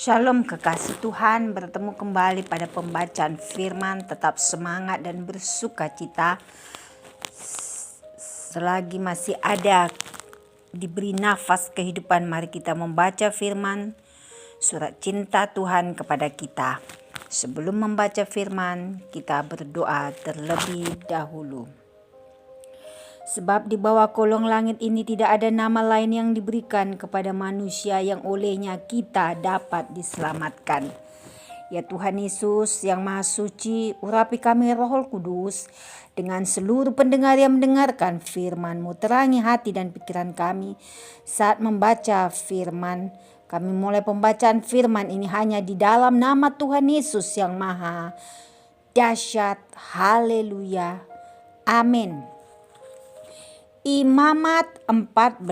Shalom kekasih Tuhan, bertemu kembali pada pembacaan firman. Tetap semangat dan bersuka cita selagi masih ada diberi nafas kehidupan. Mari kita membaca firman, surat cinta Tuhan kepada kita. Sebelum membaca firman, kita berdoa terlebih dahulu. Sebab di bawah kolong langit ini tidak ada nama lain yang diberikan kepada manusia yang olehnya kita dapat diselamatkan. Ya Tuhan Yesus yang Maha Suci, urapi kami Roh Kudus dengan seluruh pendengar yang mendengarkan firman-Mu. Terangi hati dan pikiran kami saat membaca firman. Kami mulai pembacaan firman ini hanya di dalam nama Tuhan Yesus yang Maha Dahsyat. Haleluya. Amin. Imamat 14.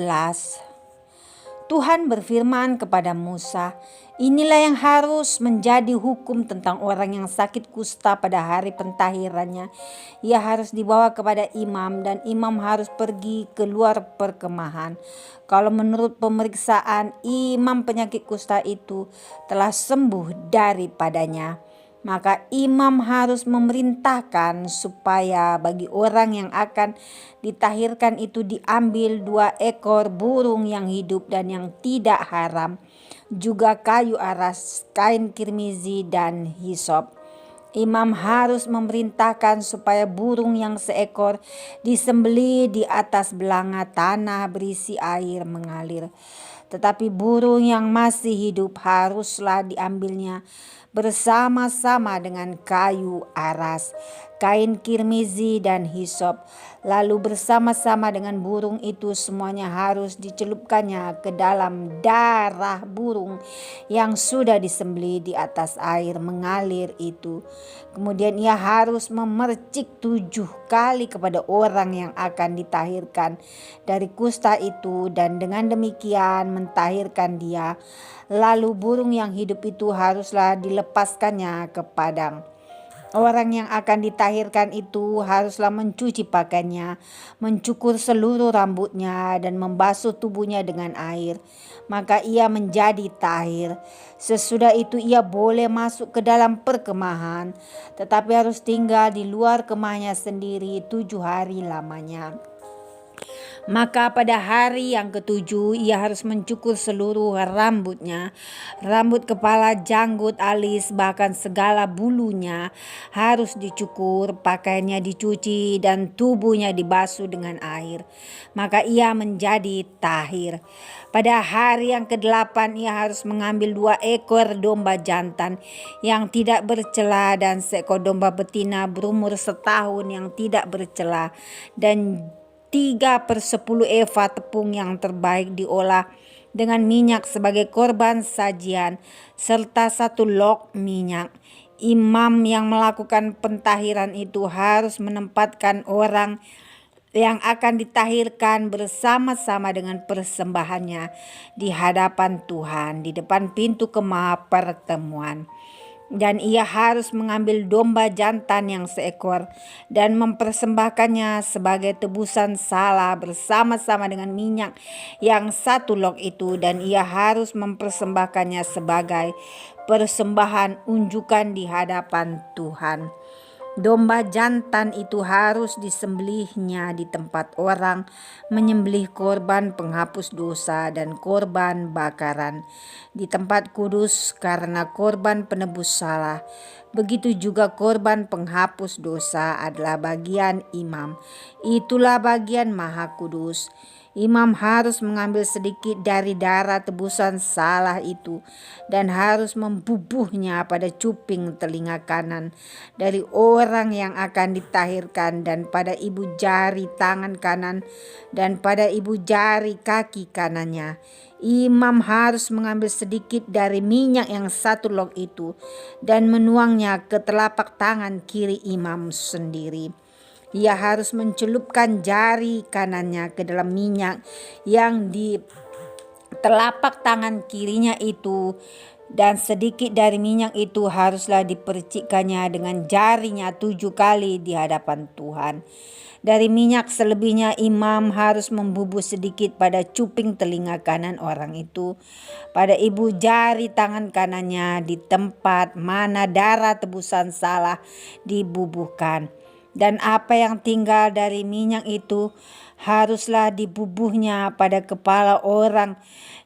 Tuhan berfirman kepada Musa, inilah yang harus menjadi hukum tentang orang yang sakit kusta pada hari pentahirannya. Ia harus dibawa kepada imam dan imam harus pergi keluar perkemahan. Kalau menurut pemeriksaan imam penyakit kusta itu telah sembuh daripadanya, maka imam harus memerintahkan supaya bagi orang yang akan ditahirkan itu diambil 2 ekor burung yang hidup dan yang tidak haram, juga kayu aras, kain kirmizi dan hisop. Imam harus memerintahkan supaya burung yang seekor disembelih di atas belanga tanah berisi air mengalir. Tetapi burung yang masih hidup haruslah diambilnya bersama-sama dengan kayu aras, kain kirmizi dan hisop. Lalu bersama-sama dengan burung itu semuanya harus dicelupkannya ke dalam darah burung yang sudah disembelih di atas air mengalir itu. Kemudian ia harus memercik 7 kali kepada orang yang akan ditahirkan dari kusta itu, dan dengan demikian mentahirkan dia. Lalu burung yang hidup itu haruslah dilepaskannya ke padang. Orang yang akan ditahirkan itu haruslah mencuci pakaiannya, mencukur seluruh rambutnya dan membasuh tubuhnya dengan air. Maka ia menjadi tahir. Sesudah itu ia boleh masuk ke dalam perkemahan, tetapi harus tinggal di luar kemahnya sendiri 7 hari lamanya. Maka pada hari yang ke-7 ia harus mencukur seluruh rambutnya, rambut kepala, janggut, alis, bahkan segala bulunya harus dicukur, pakaiannya dicuci dan tubuhnya dibasuh dengan air. Maka ia menjadi tahir. Pada hari yang ke-8 ia harus mengambil 2 ekor domba jantan yang tidak bercela dan seekor domba betina berumur setahun yang tidak bercela, dan 3/10 eva tepung yang terbaik diolah dengan minyak sebagai korban sajian, serta 1 log minyak. Imam yang melakukan pentahiran itu harus menempatkan orang yang akan ditahirkan bersama-sama dengan persembahannya di hadapan Tuhan di depan pintu kemah pertemuan. Dan ia harus mengambil domba jantan yang seekor dan mempersembahkannya sebagai tebusan salah bersama-sama dengan minyak yang 1 log itu, dan ia harus mempersembahkannya sebagai persembahan unjukan di hadapan Tuhan. Domba jantan itu harus disembelihnya di tempat orang menyembelih korban penghapus dosa dan korban bakaran, di tempat kudus karena korban penebus salah. Begitu juga korban penghapus dosa adalah bagian imam. Itulah bagian maha kudus. Imam harus mengambil sedikit dari darah tebusan salah itu dan harus membubuhnya pada cuping telinga kanan dari orang yang akan ditahirkan, dan pada ibu jari tangan kanan, dan pada ibu jari kaki kanannya. Imam harus mengambil sedikit dari minyak yang 1 log itu dan menuangnya ke telapak tangan kiri imam sendiri. Ia harus mencelupkan jari kanannya ke dalam minyak yang di telapak tangan kirinya itu, Dan sedikit dari minyak itu haruslah dipercikkannya dengan jarinya 7 kali di hadapan Tuhan. Dari minyak selebihnya imam harus membubuh sedikit pada cuping telinga kanan orang itu, pada ibu jari tangan kanannya di tempat mana darah tebusan salah dibubuhkan. Dan apa yang tinggal dari minyak itu haruslah dibubuhnya pada kepala orang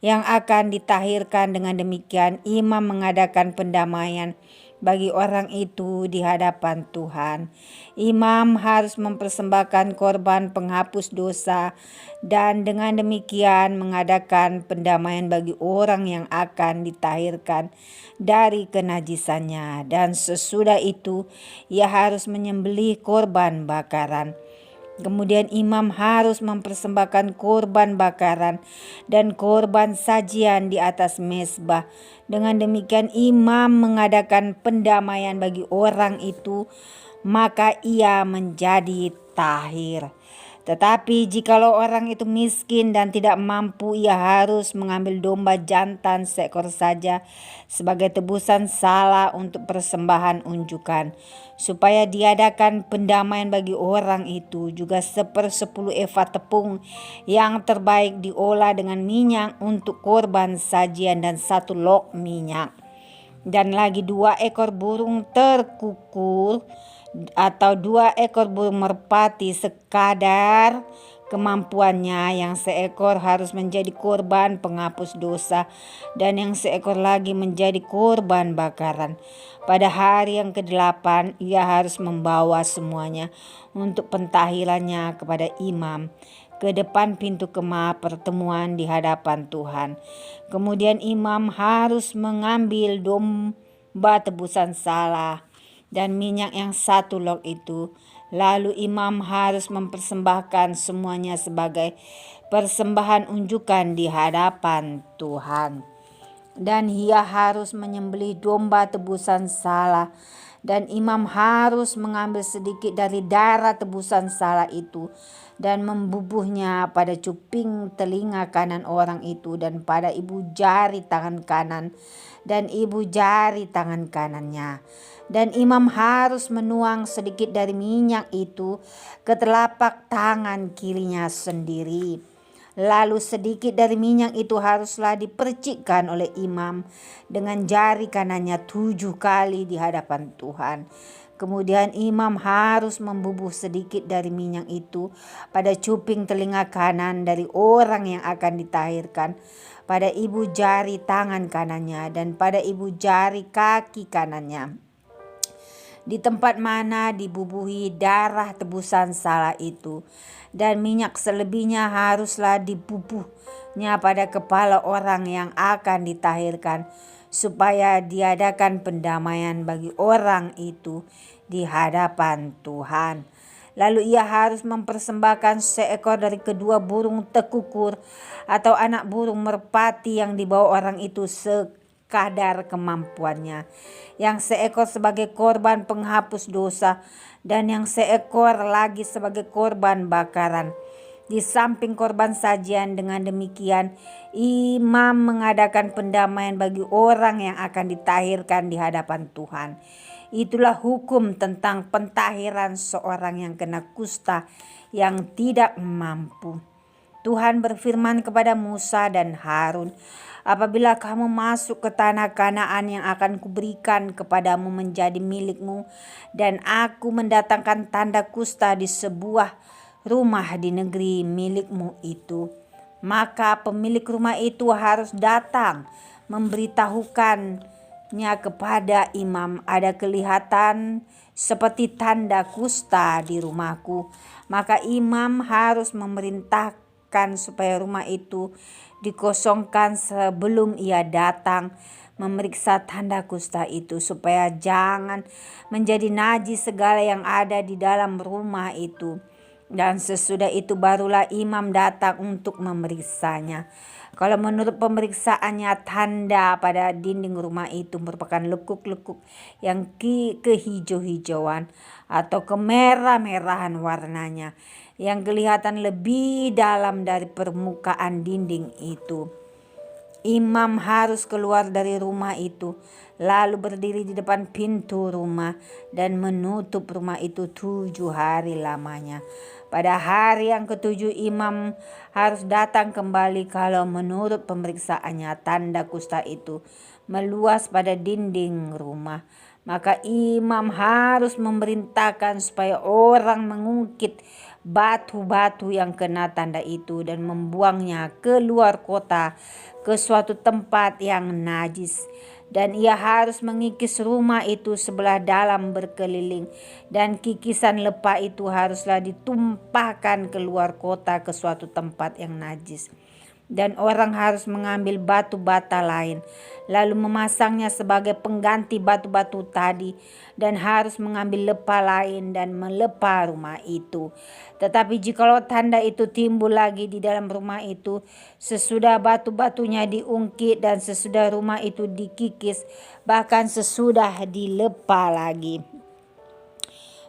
yang akan ditahirkan. Dengan demikian imam mengadakan pendamaian bagi orang itu di hadapan Tuhan. Imam harus mempersembahkan korban penghapus dosa dan dengan demikian mengadakan pendamaian bagi orang yang akan ditahirkan dari kenajisannya. Dan sesudah itu ia harus menyembelih korban bakaran. Kemudian imam harus mempersembahkan korban bakaran dan korban sajian di atas mezbah. Dengan demikian imam mengadakan pendamaian bagi orang itu, maka ia menjadi tahir. Tetapi jikalau orang itu miskin dan tidak mampu, ia harus mengambil domba jantan seekor saja sebagai tebusan salah untuk persembahan unjukan, supaya diadakan pendamaian bagi orang itu. Juga 1/10 eva tepung yang terbaik diolah dengan minyak untuk korban sajian dan 1 log minyak. Dan lagi 2 ekor burung terkukur atau 2 ekor burung merpati sekadar kemampuannya. Yang seekor harus menjadi korban penghapus dosa dan yang seekor lagi menjadi korban bakaran. Pada hari yang ke-8 ia harus membawa semuanya untuk pentahirannya kepada imam ke depan pintu kemah pertemuan di hadapan Tuhan. Kemudian imam harus mengambil domba tebusan salah dan minyak yang 1 log itu. Lalu imam harus mempersembahkan semuanya sebagai persembahan unjukan di hadapan Tuhan. Dan ia harus menyembelih domba tebusan salah, dan imam harus mengambil sedikit dari darah tebusan salah itu dan membubuhnya pada cuping telinga kanan orang itu dan pada ibu jari tangan kanan dan ibu jari tangan kanannya. Dan imam harus menuang sedikit dari minyak itu ke telapak tangan kirinya sendiri. Lalu sedikit dari minyak itu haruslah dipercikkan oleh imam dengan jari kanannya 7 kali di hadapan Tuhan. Kemudian imam harus membubuh sedikit dari minyak itu pada cuping telinga kanan dari orang yang akan ditahirkan, pada ibu jari tangan kanannya dan pada ibu jari kaki kanannya, di tempat mana dibubuhi darah tebusan salah itu. Dan minyak selebihnya haruslah dibubuhnya pada kepala orang yang akan ditahirkan, supaya diadakan pendamaian bagi orang itu di hadapan Tuhan. Lalu ia harus mempersembahkan seekor dari kedua burung tekukur atau anak burung merpati yang dibawa orang itu sekadar kemampuannya, yang seekor sebagai korban penghapus dosa dan yang seekor lagi sebagai korban bakaran di samping korban sajian. Dengan demikian imam mengadakan pendamaian bagi orang yang akan ditahirkan di hadapan Tuhan. Itulah hukum tentang pentahiran seorang yang kena kusta yang tidak mampu. Tuhan berfirman kepada Musa dan Harun, apabila kamu masuk ke tanah Kanaan yang akan kuberikan kepadamu menjadi milikmu, dan aku mendatangkan tanda kusta di sebuah rumah di negeri milikmu itu, maka pemilik rumah itu harus datang memberitahukannya kepada imam, ada kelihatan seperti tanda kusta di rumahku. Maka imam harus memerintahkan supaya rumah itu dikosongkan sebelum ia datang memeriksa tanda kusta itu, supaya jangan menjadi najis segala yang ada di dalam rumah itu. Dan sesudah itu barulah imam datang untuk memeriksanya. Kalau menurut pemeriksaannya tanda pada dinding rumah itu merupakan lekuk-lekuk yang kehijau-hijauan atau kemerah-merahan warnanya, yang kelihatan lebih dalam dari permukaan dinding itu, Imam harus keluar dari rumah itu, lalu berdiri di depan pintu rumah dan menutup rumah itu 7 hari lamanya. Pada hari yang ketujuh imam harus datang kembali kalau menurut pemeriksaannya tanda kusta itu meluas pada dinding rumah. Maka imam harus memerintahkan supaya orang mengungkit batu-batu yang kena tanda itu dan membuangnya keluar kota ke suatu tempat yang najis. Dan ia harus mengikis rumah itu sebelah dalam berkeliling, dan kikisan lepah itu haruslah ditumpahkan keluar kota ke suatu tempat yang najis. Dan orang harus mengambil batu bata lain, lalu memasangnya sebagai pengganti batu-batu tadi, dan harus mengambil lepah lain dan melepah rumah itu. Tetapi jikalau tanda itu timbul lagi di dalam rumah itu, sesudah batu-batunya diungkit dan sesudah rumah itu dikikis, bahkan sesudah dilepah lagi.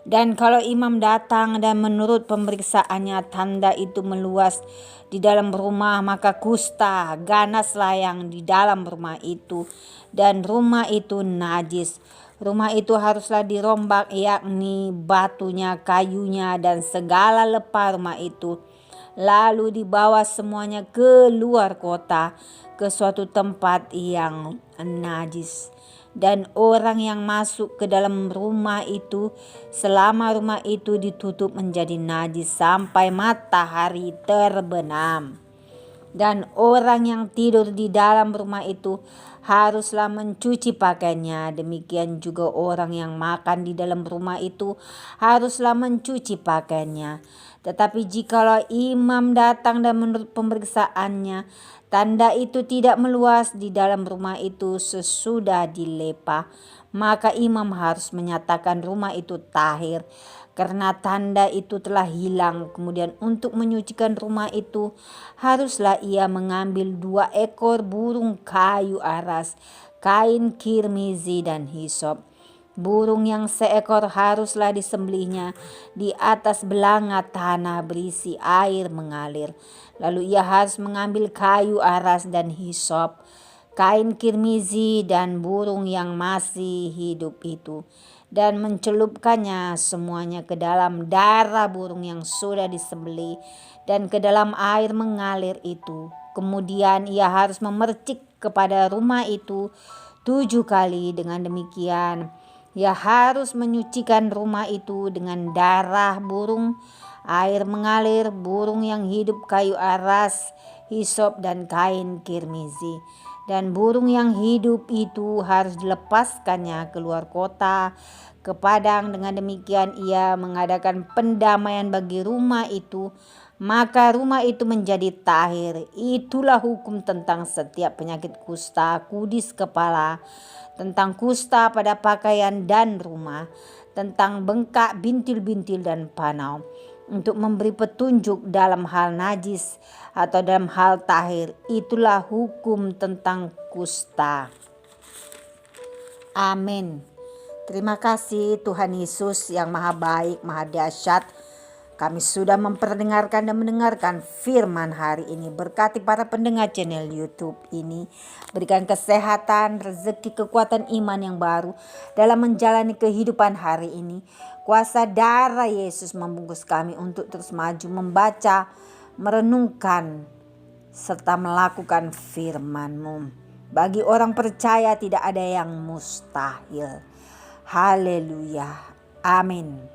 Dan kalau imam datang dan menurut pemeriksaannya tanda itu meluas di dalam rumah, maka kusta ganaslah yang di dalam rumah itu, dan rumah itu najis. Rumah itu haruslah dirombak, yakni batunya, kayunya, dan segala lepah rumah itu. Lalu dibawa semuanya keluar kota ke suatu tempat yang najis. Dan orang yang masuk ke dalam rumah itu selama rumah itu ditutup menjadi najis sampai matahari terbenam. Dan orang yang tidur di dalam rumah itu haruslah mencuci pakaiannya. Demikian juga orang yang makan di dalam rumah itu haruslah mencuci pakaiannya. Tetapi jikalau imam datang dan menurut pemeriksaannya tanda itu tidak meluas di dalam rumah itu sesudah dilepah, maka imam harus menyatakan rumah itu tahir, karena tanda itu telah hilang. Kemudian untuk menyucikan rumah itu haruslah ia mengambil 2 ekor burung kayu aras, kain kirmizi dan hisop. Burung yang seekor haruslah disembelihnya di atas belanga tanah berisi air mengalir. Lalu ia harus mengambil kayu aras dan hisop, kain kirmizi dan burung yang masih hidup itu, dan mencelupkannya semuanya ke dalam darah burung yang sudah disembelih dan ke dalam air mengalir itu. Kemudian ia harus memercik kepada rumah itu 7 kali. Dengan demikian ia harus menyucikan rumah itu dengan darah burung, air mengalir, burung yang hidup, kayu aras, hisop, dan kain kirmizi. Dan burung yang hidup itu harus dilepaskannya keluar kota ke padang. Dengan demikian ia mengadakan pendamaian bagi rumah itu, maka rumah itu menjadi tahir. Itulah hukum tentang setiap penyakit kusta, kudis kepala, tentang kusta pada pakaian dan rumah, tentang bengkak, bintil-bintil, dan panau, untuk memberi petunjuk dalam hal najis atau dalam hal tahir. Itulah hukum tentang kusta. Amin. Terima kasih Tuhan Yesus yang maha baik, maha dahsyat. Kami sudah memperdengarkan dan mendengarkan firman hari ini. Berkati para pendengar channel YouTube ini. Berikan kesehatan, rezeki, kekuatan iman yang baru dalam menjalani kehidupan hari ini. Kuasa darah Yesus membungkus kami untuk terus maju, membaca, merenungkan, serta melakukan firman-Mu. Bagi orang percaya tidak ada yang mustahil. Haleluya. Amin.